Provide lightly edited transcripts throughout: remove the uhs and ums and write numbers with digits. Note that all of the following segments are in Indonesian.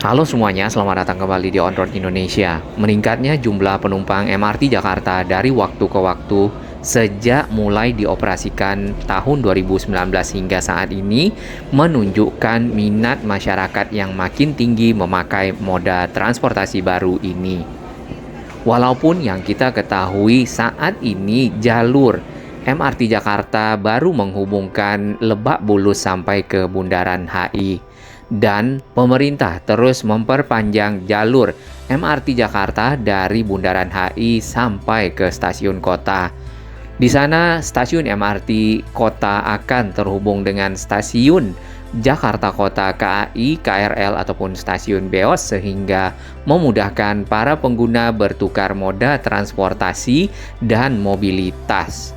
Halo semuanya, selamat datang kembali di On Road Indonesia. Meningkatnya jumlah penumpang MRT Jakarta dari waktu ke waktu sejak mulai dioperasikan tahun 2019 hingga saat ini menunjukkan minat masyarakat yang makin tinggi memakai moda transportasi baru ini. Walaupun yang kita ketahui saat ini jalur MRT Jakarta baru menghubungkan Lebak Bulus sampai ke Bundaran HI dan pemerintah terus memperpanjang jalur MRT Jakarta dari Bundaran HI sampai ke stasiun kota. Di sana stasiun MRT kota akan terhubung dengan stasiun Jakarta Kota KAI, KRL ataupun stasiun Beos sehingga memudahkan para pengguna bertukar moda transportasi dan mobilitas.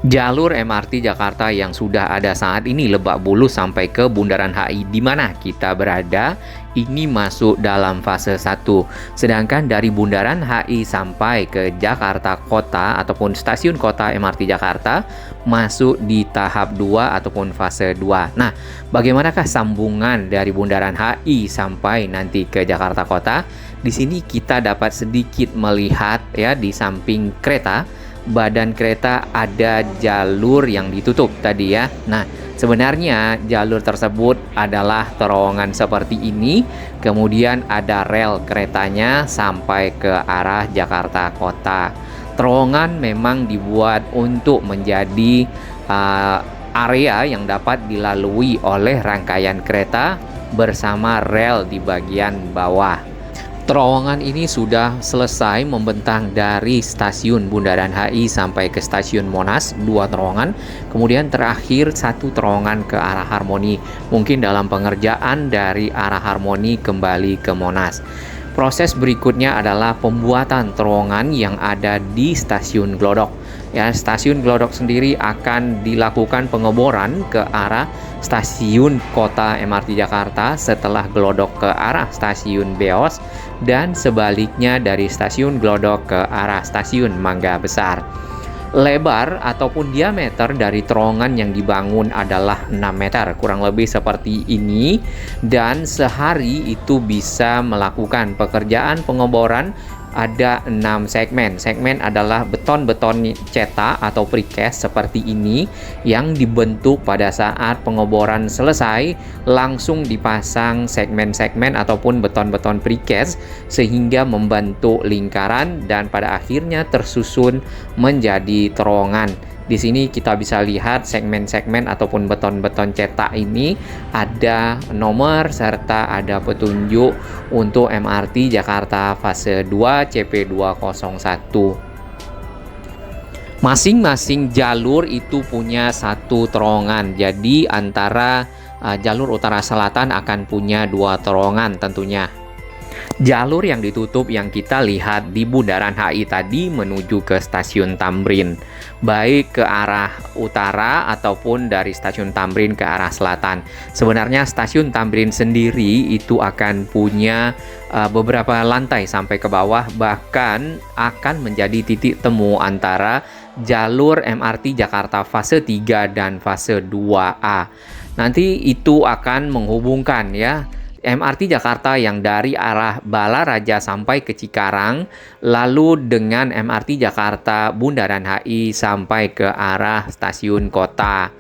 Jalur MRT Jakarta yang sudah ada saat ini Lebak Bulus sampai ke Bundaran HI di mana kita berada ini masuk dalam fase 1. Sedangkan dari Bundaran HI sampai ke Jakarta Kota ataupun stasiun kota MRT Jakarta masuk di tahap 2 ataupun fase 2. Nah, bagaimanakah sambungan dari Bundaran HI sampai nanti ke Jakarta Kota? Di sini kita dapat sedikit melihat ya di samping kereta badan kereta ada jalur yang ditutup tadi ya. Nah, sebenarnya jalur tersebut adalah terowongan seperti ini, kemudian ada rel keretanya sampai ke arah Jakarta Kota. Terowongan memang dibuat untuk menjadi area yang dapat dilalui oleh rangkaian kereta bersama rel di bagian bawah. Terowongan ini sudah selesai membentang dari stasiun Bundaran HI sampai ke stasiun Monas, 2 terowongan. Kemudian terakhir 1 terowongan ke arah Harmoni. Mungkin dalam pengerjaan dari arah Harmoni kembali ke Monas. Proses berikutnya adalah pembuatan terowongan yang ada di stasiun Glodok. Ya, stasiun Glodok sendiri akan dilakukan pengeboran ke arah stasiun kota MRT Jakarta setelah Glodok ke arah stasiun Beos dan sebaliknya dari stasiun Glodok ke arah stasiun Mangga Besar. Lebar ataupun diameter dari terowongan yang dibangun adalah 6 meter, kurang lebih seperti ini, dan sehari itu bisa melakukan pekerjaan pengeboran ada 6 segmen. Segmen adalah beton-beton cetak atau precast seperti ini yang dibentuk pada saat pengeboran selesai langsung dipasang segmen-segmen ataupun beton-beton precast sehingga membentuk lingkaran dan pada akhirnya tersusun menjadi terowongan. Di sini kita bisa lihat segmen-segmen ataupun beton-beton cetak ini ada nomor serta ada petunjuk untuk MRT Jakarta fase 2 CP201. Masing-masing jalur itu punya 1 terowongan. Jadi antara jalur utara selatan akan punya 2 terowongan tentunya. Jalur yang ditutup yang kita lihat di Bundaran HI tadi menuju ke stasiun Tamrin, baik ke arah utara ataupun dari stasiun Tamrin ke arah selatan. Sebenarnya stasiun Tamrin sendiri itu akan punya beberapa lantai sampai ke bawah, bahkan akan menjadi titik temu antara jalur MRT Jakarta fase 3 dan fase 2A. Nanti itu akan menghubungkan ya MRT Jakarta yang dari arah Balaraja sampai ke Cikarang, lalu dengan MRT Jakarta Bundaran HI sampai ke arah stasiun kota.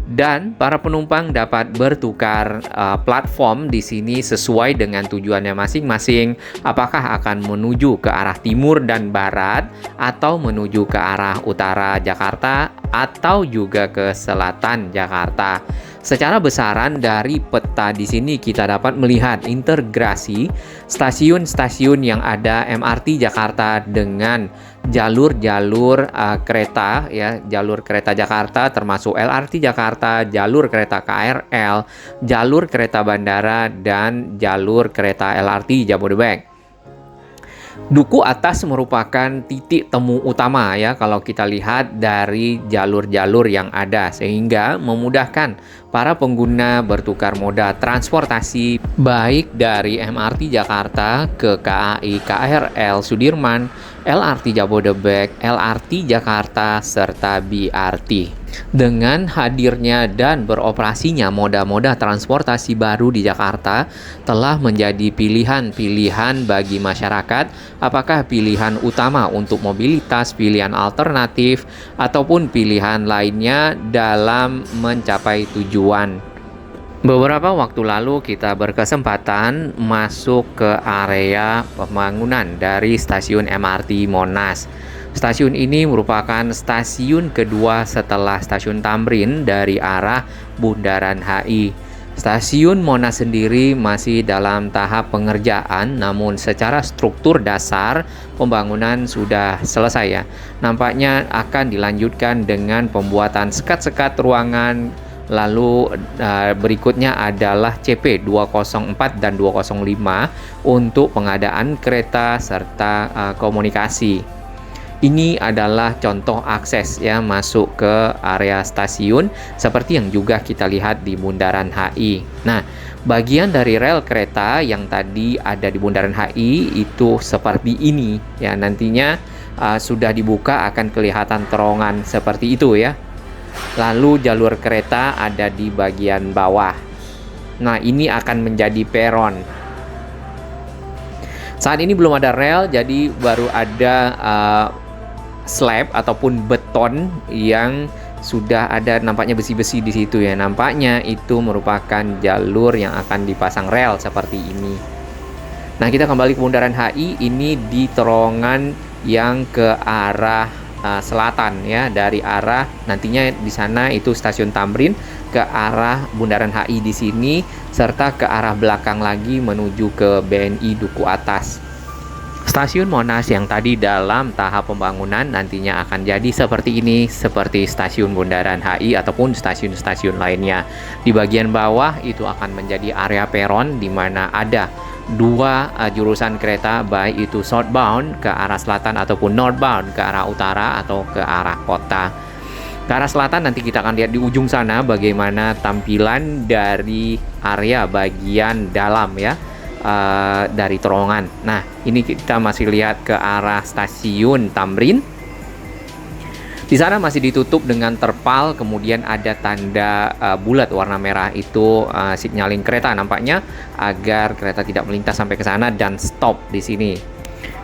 Dan para penumpang dapat bertukar platform di sini sesuai dengan tujuannya masing-masing. Apakah akan menuju ke arah timur dan barat atau menuju ke arah utara Jakarta atau juga ke selatan Jakarta. Secara besaran dari peta di sini kita dapat melihat integrasi stasiun-stasiun yang ada MRT Jakarta dengan jalur-jalur kereta ya, jalur kereta Jakarta termasuk LRT Jakarta, jalur kereta KRL, jalur kereta bandara dan jalur kereta LRT Jabodebek. Duku atas merupakan titik temu utama ya kalau kita lihat dari jalur-jalur yang ada sehingga memudahkan para pengguna bertukar moda transportasi baik dari MRT Jakarta ke KAI, KRL Sudirman, LRT Jabodebek, LRT Jakarta serta BRT. Dengan hadirnya dan beroperasinya moda-moda transportasi baru di Jakarta telah menjadi pilihan-pilihan bagi masyarakat, apakah pilihan utama untuk mobilitas, pilihan alternatif, ataupun pilihan lainnya dalam mencapai tujuan. Beberapa waktu lalu kita berkesempatan masuk ke area pembangunan dari stasiun MRT Monas. Stasiun ini merupakan stasiun kedua setelah stasiun Tamrin dari arah Bundaran HI. Stasiun Monas sendiri masih dalam tahap pengerjaan, namun secara struktur dasar pembangunan sudah selesai ya. Nampaknya akan dilanjutkan dengan pembuatan sekat-sekat ruangan. Lalu berikutnya adalah CP 204 dan 205 untuk pengadaan kereta serta komunikasi. Ini adalah contoh akses ya masuk ke area stasiun seperti yang juga kita lihat di Bundaran HI. Nah, bagian dari rel kereta yang tadi ada di Bundaran HI itu seperti ini ya, nantinya sudah dibuka akan kelihatan terowongan seperti itu ya. Lalu jalur kereta ada di bagian bawah. Nah, ini akan menjadi peron. Saat ini belum ada rel, jadi baru ada slab ataupun beton yang sudah ada nampaknya besi-besi di situ ya. Nampaknya itu merupakan jalur yang akan dipasang rel seperti ini. Nah, kita kembali ke Bundaran HI, ini di terowongan yang ke arah selatan ya, dari arah nantinya di sana itu stasiun Tamrin ke arah Bundaran HI di sini, serta ke arah belakang lagi menuju ke BNI Duku Atas. Stasiun Monas yang tadi dalam tahap pembangunan nantinya akan jadi seperti ini, seperti stasiun Bundaran HI ataupun stasiun-stasiun lainnya. Di bagian bawah itu akan menjadi area peron di mana ada dua jurusan kereta, baik itu southbound ke arah selatan ataupun northbound ke arah utara atau ke arah kota. Ke arah selatan nanti kita akan lihat di ujung sana bagaimana tampilan dari area bagian dalam ya. Dari terowongan. Nah, ini kita masih lihat ke arah stasiun Tamrin. Di sana masih ditutup dengan terpal, kemudian ada tanda bulat warna merah itu signaling kereta nampaknya agar kereta tidak melintas sampai ke sana dan stop di sini.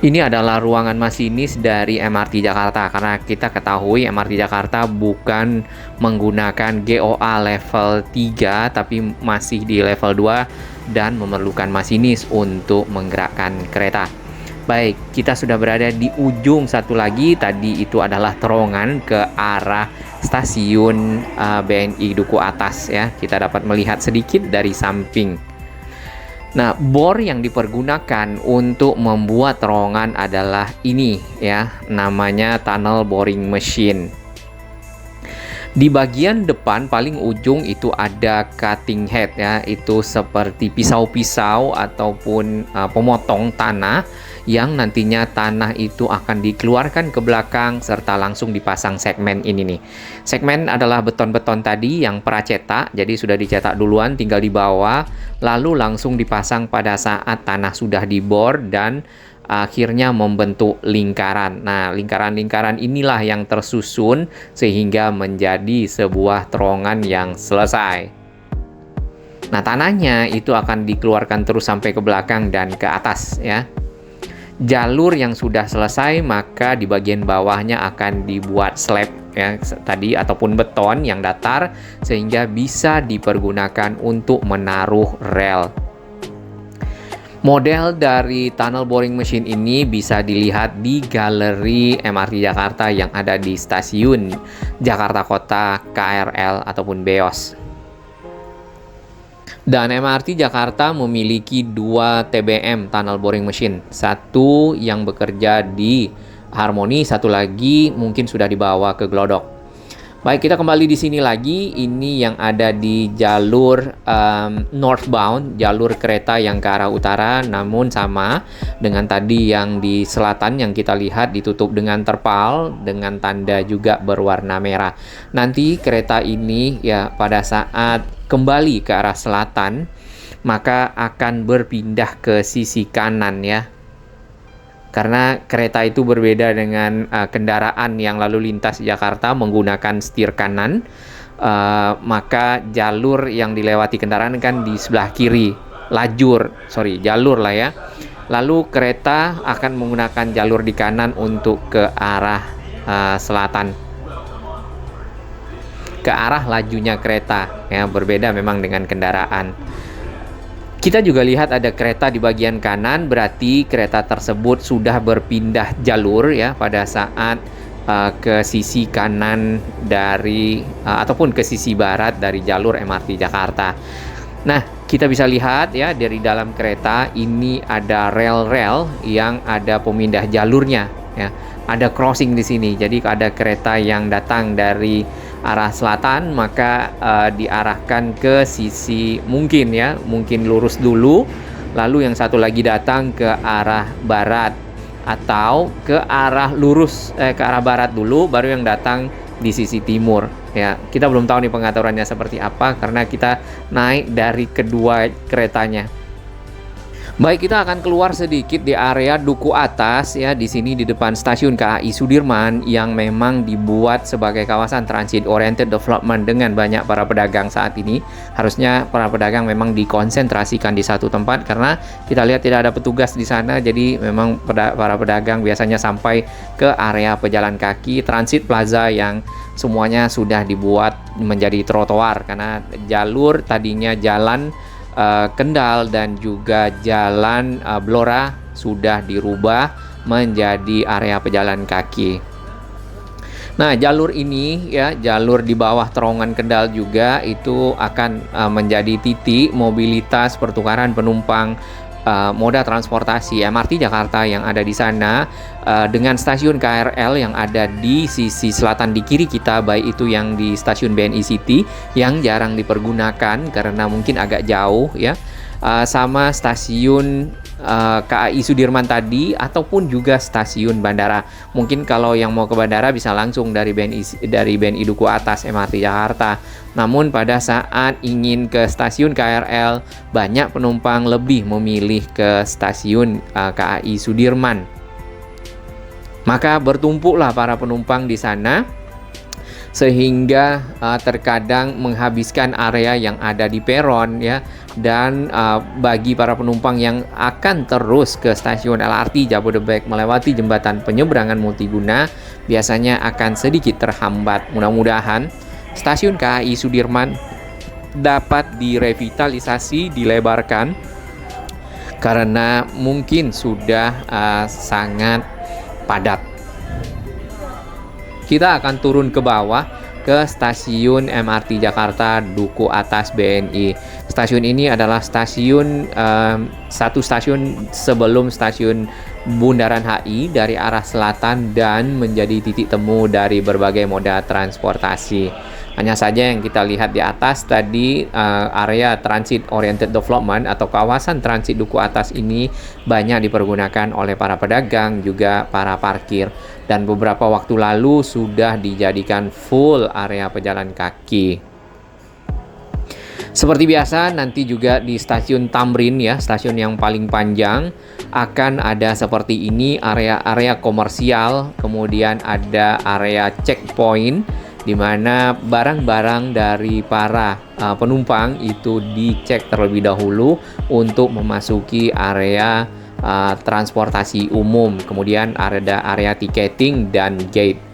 Ini adalah ruangan masinis dari MRT Jakarta, karena kita ketahui MRT Jakarta bukan menggunakan GOA level 3 tapi masih di level 2 dan memerlukan masinis untuk menggerakkan kereta. Baik, kita sudah berada di ujung satu lagi, tadi itu adalah terowongan ke arah stasiun BNI Duku Atas ya. Kita dapat melihat sedikit dari samping. Nah, bor yang dipergunakan untuk membuat terowongan adalah ini ya, namanya tunnel boring machine. Di bagian depan paling ujung itu ada cutting head ya, itu seperti pisau-pisau ataupun pemotong tanah yang nantinya tanah itu akan dikeluarkan ke belakang serta langsung dipasang segmen ini nih. Segmen adalah beton-beton tadi yang pracetak, jadi sudah dicetak duluan tinggal dibawa lalu langsung dipasang pada saat tanah sudah dibor dan akhirnya membentuk lingkaran. Nah, lingkaran-lingkaran inilah yang tersusun sehingga menjadi sebuah terowongan yang selesai. Nah, tanahnya itu akan dikeluarkan terus sampai ke belakang dan ke atas ya. Jalur yang sudah selesai maka di bagian bawahnya akan dibuat slab ya tadi ataupun beton yang datar sehingga bisa dipergunakan untuk menaruh rel. Model dari tunnel boring machine ini bisa dilihat di galeri MRT Jakarta yang ada di stasiun Jakarta Kota, KRL ataupun BEOS. Dan MRT Jakarta memiliki 2 TBM tunnel boring machine. Satu yang bekerja di Harmoni, satu lagi mungkin sudah dibawa ke Glodok. Baik, kita kembali di sini lagi. Ini yang ada di jalur northbound, jalur kereta yang ke arah utara, namun sama dengan tadi yang di selatan yang kita lihat ditutup dengan terpal dengan tanda juga berwarna merah. Nanti kereta ini ya pada saat kembali ke arah selatan maka akan berpindah ke sisi kanan ya. Karena kereta itu berbeda dengan kendaraan yang lalu lintas di Jakarta menggunakan setir kanan, maka jalur yang dilewati kendaraan kan di sebelah kiri, jalur lah ya. Lalu kereta akan menggunakan jalur di kanan untuk ke arah selatan, ke arah lajunya kereta, ya berbeda memang dengan kendaraan. Kita juga lihat ada kereta di bagian kanan, berarti kereta tersebut sudah berpindah jalur ya pada saat ke sisi kanan dari ataupun ke sisi barat dari jalur MRT Jakarta. Nah, kita bisa lihat ya dari dalam kereta ini ada rel-rel yang ada pemindah jalurnya ya. Ada crossing di sini. Jadi ada kereta yang datang dari arah selatan maka diarahkan ke sisi mungkin lurus dulu, lalu yang satu lagi datang ke arah barat atau ke arah ke arah barat dulu baru yang datang di sisi timur ya. Kita belum tahu nih pengaturannya seperti apa karena kita naik dari kedua keretanya. Baik, kita akan keluar sedikit di area Duku Atas ya, di sini di depan stasiun KAI Sudirman yang memang dibuat sebagai kawasan transit oriented development dengan banyak para pedagang saat ini. Harusnya para pedagang memang dikonsentrasikan di satu tempat karena kita lihat tidak ada petugas di sana, jadi memang para pedagang biasanya sampai ke area pejalan kaki transit plaza yang semuanya sudah dibuat menjadi trotoar karena jalur tadinya jalan Kendal dan juga jalan Blora sudah dirubah menjadi area pejalan kaki. Nah, jalur ini ya, jalur di bawah terowongan Kendal juga itu akan menjadi titik mobilitas pertukaran penumpang moda transportasi MRT Jakarta yang ada di sana dengan stasiun KRL yang ada di sisi selatan di kiri kita, baik itu yang di stasiun BNI City yang jarang dipergunakan karena mungkin agak jauh ya, sama stasiun KAI Sudirman tadi ataupun juga stasiun bandara. Mungkin kalau yang mau ke bandara bisa langsung dari BNI Duku Atas MRT Jakarta. Namun pada saat ingin ke stasiun KRL, banyak penumpang lebih memilih ke stasiun KAI Sudirman. Maka bertumpuklah para penumpang di sana sehingga terkadang menghabiskan area yang ada di peron ya. Dan bagi para penumpang yang akan terus ke stasiun LRT Jabodebek melewati jembatan penyeberangan multiguna biasanya akan sedikit terhambat. Mudah-mudahan stasiun KAI Sudirman dapat direvitalisasi, dilebarkan karena mungkin sudah sangat padat. Kita akan turun ke bawah ke stasiun MRT Jakarta Duku Atas BNI. Stasiun ini adalah satu stasiun sebelum stasiun Bundaran HI dari arah selatan dan menjadi titik temu dari berbagai moda transportasi. Hanya saja yang kita lihat di atas tadi, area transit oriented development atau kawasan transit Duku Atas ini banyak dipergunakan oleh para pedagang juga para parkir, dan beberapa waktu lalu sudah dijadikan full area pejalan kaki. Seperti biasa nanti juga di stasiun Tamrin ya, stasiun yang paling panjang, akan ada seperti ini area-area komersial, kemudian ada area checkpoint di mana barang-barang dari para penumpang itu dicek terlebih dahulu untuk memasuki area transportasi umum. Kemudian ada area tiketing dan gate.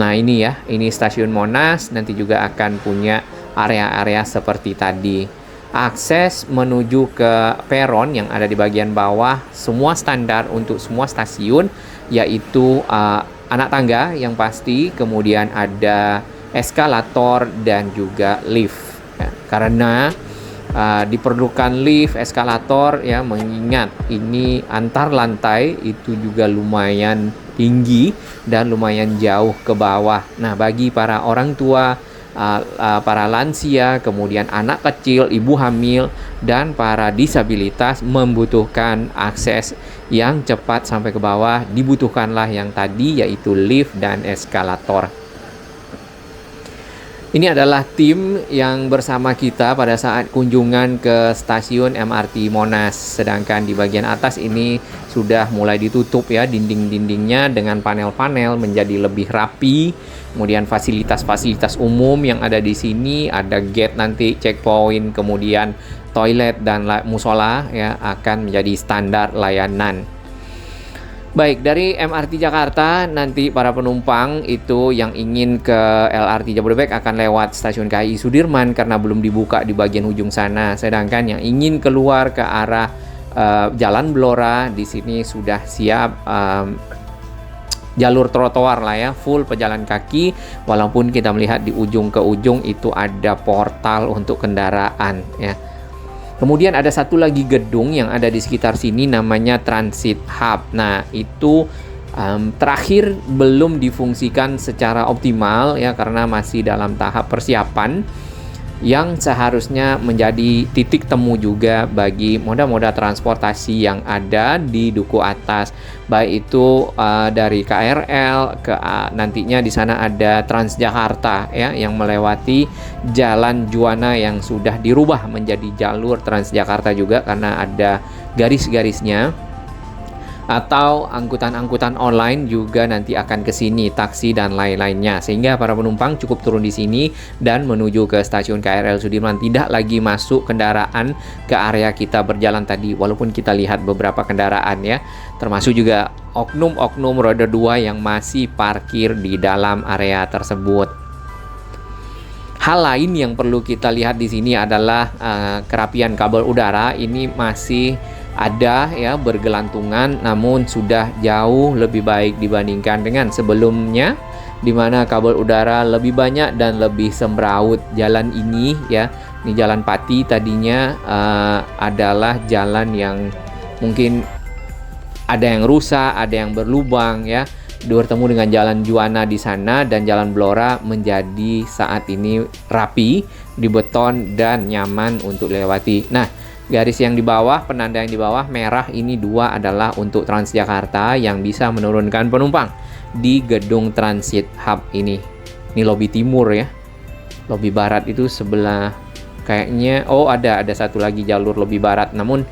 Nah ini ya, ini stasiun Monas nanti juga akan punya area-area seperti tadi. Akses menuju ke peron yang ada di bagian bawah semua standar untuk semua stasiun, yaitu anak tangga yang pasti, kemudian ada eskalator dan juga lift ya. Karena diperlukan lift, eskalator ya, mengingat ini antar lantai itu juga lumayan tinggi dan lumayan jauh ke bawah. Nah, bagi para orang tua, para lansia, kemudian anak kecil, ibu hamil, dan para disabilitas membutuhkan akses yang cepat sampai ke bawah, dibutuhkanlah yang tadi yaitu lift dan eskalator. Ini adalah tim yang bersama kita pada saat kunjungan ke stasiun MRT Monas. Sedangkan di bagian atas ini sudah mulai ditutup ya dinding-dindingnya dengan panel-panel menjadi lebih rapi. Kemudian fasilitas-fasilitas umum yang ada di sini, ada gate nanti, checkpoint, kemudian toilet dan musola ya akan menjadi standar layanan. Baik, dari MRT Jakarta nanti para penumpang itu yang ingin ke LRT Jabodebek akan lewat stasiun KAI Sudirman karena belum dibuka di bagian ujung sana. Sedangkan yang ingin keluar ke arah Jalan Blora di sini sudah siap jalur trotoar lah ya, full pejalan kaki. Walaupun kita melihat di ujung ke ujung itu ada portal untuk kendaraan ya. Kemudian ada satu lagi gedung yang ada di sekitar sini namanya Transit Hub. Nah, itu terakhir belum difungsikan secara optimal ya karena masih dalam tahap persiapan yang seharusnya menjadi titik temu juga bagi moda-moda transportasi yang ada di Duku Atas, baik itu dari KRL ke nantinya di sana ada Transjakarta ya yang melewati Jalan Juwana yang sudah dirubah menjadi jalur Transjakarta juga karena ada garis-garisnya. Atau angkutan-angkutan online juga nanti akan ke sini, taksi dan lain-lainnya. Sehingga para penumpang cukup turun di sini dan menuju ke stasiun KRL Sudirman. Tidak lagi masuk kendaraan ke area kita berjalan tadi. Walaupun kita lihat beberapa kendaraan ya. Termasuk juga oknum-oknum roda 2 yang masih parkir di dalam area tersebut. Hal lain yang perlu kita lihat di sini adalah kerapian kabel udara. Ini masih ada ya bergelantungan, namun sudah jauh lebih baik dibandingkan dengan sebelumnya, di mana kabel udara lebih banyak dan lebih semraut. Jalan ini ya, ini Jalan Pati tadinya adalah jalan yang mungkin ada yang rusak, ada yang berlubang ya. Bertemu dengan Jalan Juwana di sana dan Jalan Blora menjadi saat ini rapi, dibeton dan nyaman untuk dilewati. Nah, garis yang di bawah, penanda yang di bawah merah ini 2 adalah untuk Transjakarta yang bisa menurunkan penumpang di gedung Transit Hub ini. Ini lobi timur ya. Lobi barat itu sebelah kayaknya ada satu lagi jalur lobi barat, namun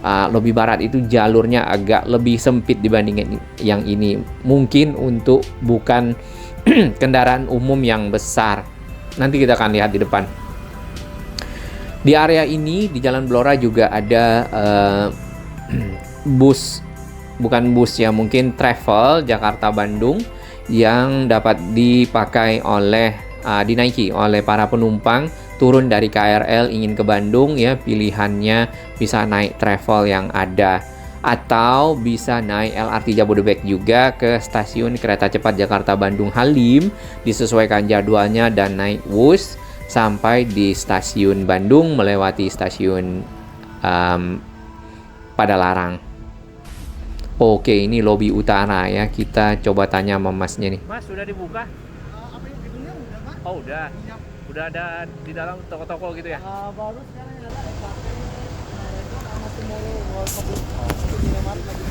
lobi barat itu jalurnya agak lebih sempit dibandingkan yang ini. Mungkin untuk bukan kendaraan umum yang besar. Nanti kita akan lihat di depan. Di area ini di Jalan Blora juga ada bus, bukan bus ya, mungkin travel Jakarta Bandung yang dapat dipakai dinaiki oleh para penumpang turun dari KRL ingin ke Bandung ya, pilihannya bisa naik travel yang ada atau bisa naik LRT Jabodebek juga ke stasiun kereta cepat Jakarta Bandung Halim, disesuaikan jadwalnya dan naik Wus sampai di stasiun Bandung melewati stasiun Padalarang. Oke, ini lobi utara ya. Kita coba tanya sama masnya nih. Mas, sudah dibuka? Oh, udah. Udah ada di dalam toko-toko gitu ya? Baru sekarang ada SAP, masih mau publik lagi.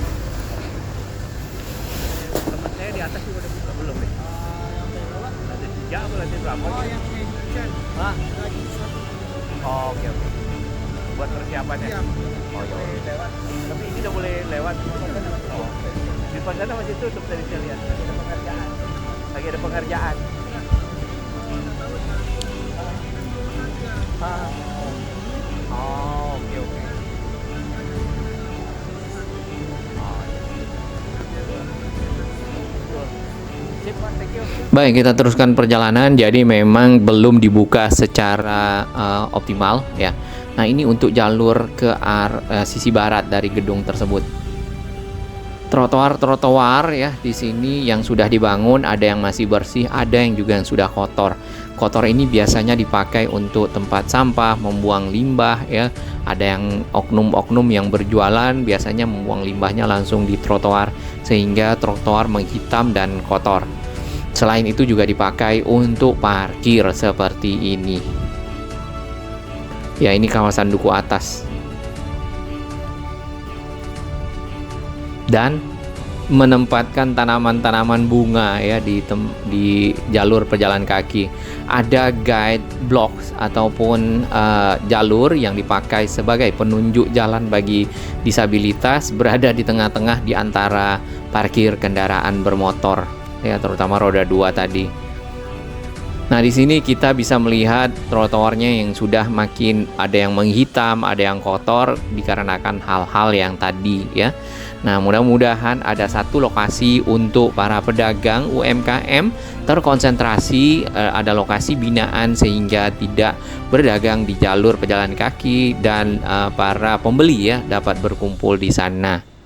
Teman saya di atas juga udah buka belum nih? Yang lewat Lantai 3 atau lantai berapa? yang Egyptian lagi satu. Oh, oke. Buat persiapan ya? Iya. Oh, iya. Lewat. Tapi ini udah boleh lewat. Oh. Di depan sana masih tutup tadi saya lihat. Lagi ada pengerjaan. Oh, oke. Sip, Mas, thank you. Baik, kita teruskan perjalanan. Jadi memang belum dibuka secara optimal ya. Nah, ini untuk jalur ke sisi barat dari gedung tersebut. Trotoar ya di sini yang sudah dibangun, ada yang masih bersih, ada yang juga yang sudah kotor. Kotor ini biasanya dipakai untuk tempat sampah, membuang limbah ya. Ada yang oknum-oknum yang berjualan biasanya membuang limbahnya langsung di trotoar sehingga trotoar menghitam dan kotor. Selain itu juga dipakai untuk parkir seperti ini. Ya, ini kawasan Duku Atas. Dan menempatkan tanaman-tanaman bunga ya di jalur pejalan kaki. Ada guide blocks ataupun jalur yang dipakai sebagai penunjuk jalan bagi disabilitas berada di tengah-tengah di antara parkir kendaraan bermotor ya, terutama roda 2 tadi. Nah, di sini kita bisa melihat trotoarnya yang sudah makin ada yang menghitam, ada yang kotor dikarenakan hal-hal yang tadi ya. Nah, mudah-mudahan ada satu lokasi untuk para pedagang UMKM terkonsentrasi, ada lokasi binaan sehingga tidak berdagang di jalur pejalan kaki dan para pembeli ya dapat berkumpul di sana.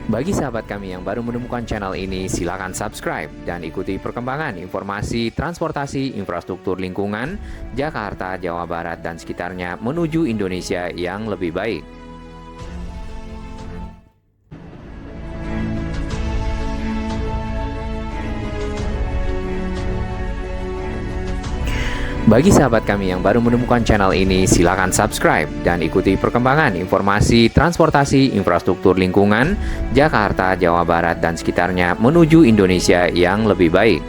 Bagi sahabat kami yang baru menemukan channel ini, silakan subscribe dan ikuti perkembangan informasi transportasi infrastruktur lingkungan Jakarta, Jawa Barat, dan sekitarnya menuju Indonesia yang lebih baik. Bagi sahabat kami yang baru menemukan channel ini, silakan subscribe dan ikuti perkembangan informasi transportasi infrastruktur lingkungan Jakarta, Jawa Barat, dan sekitarnya menuju Indonesia yang lebih baik.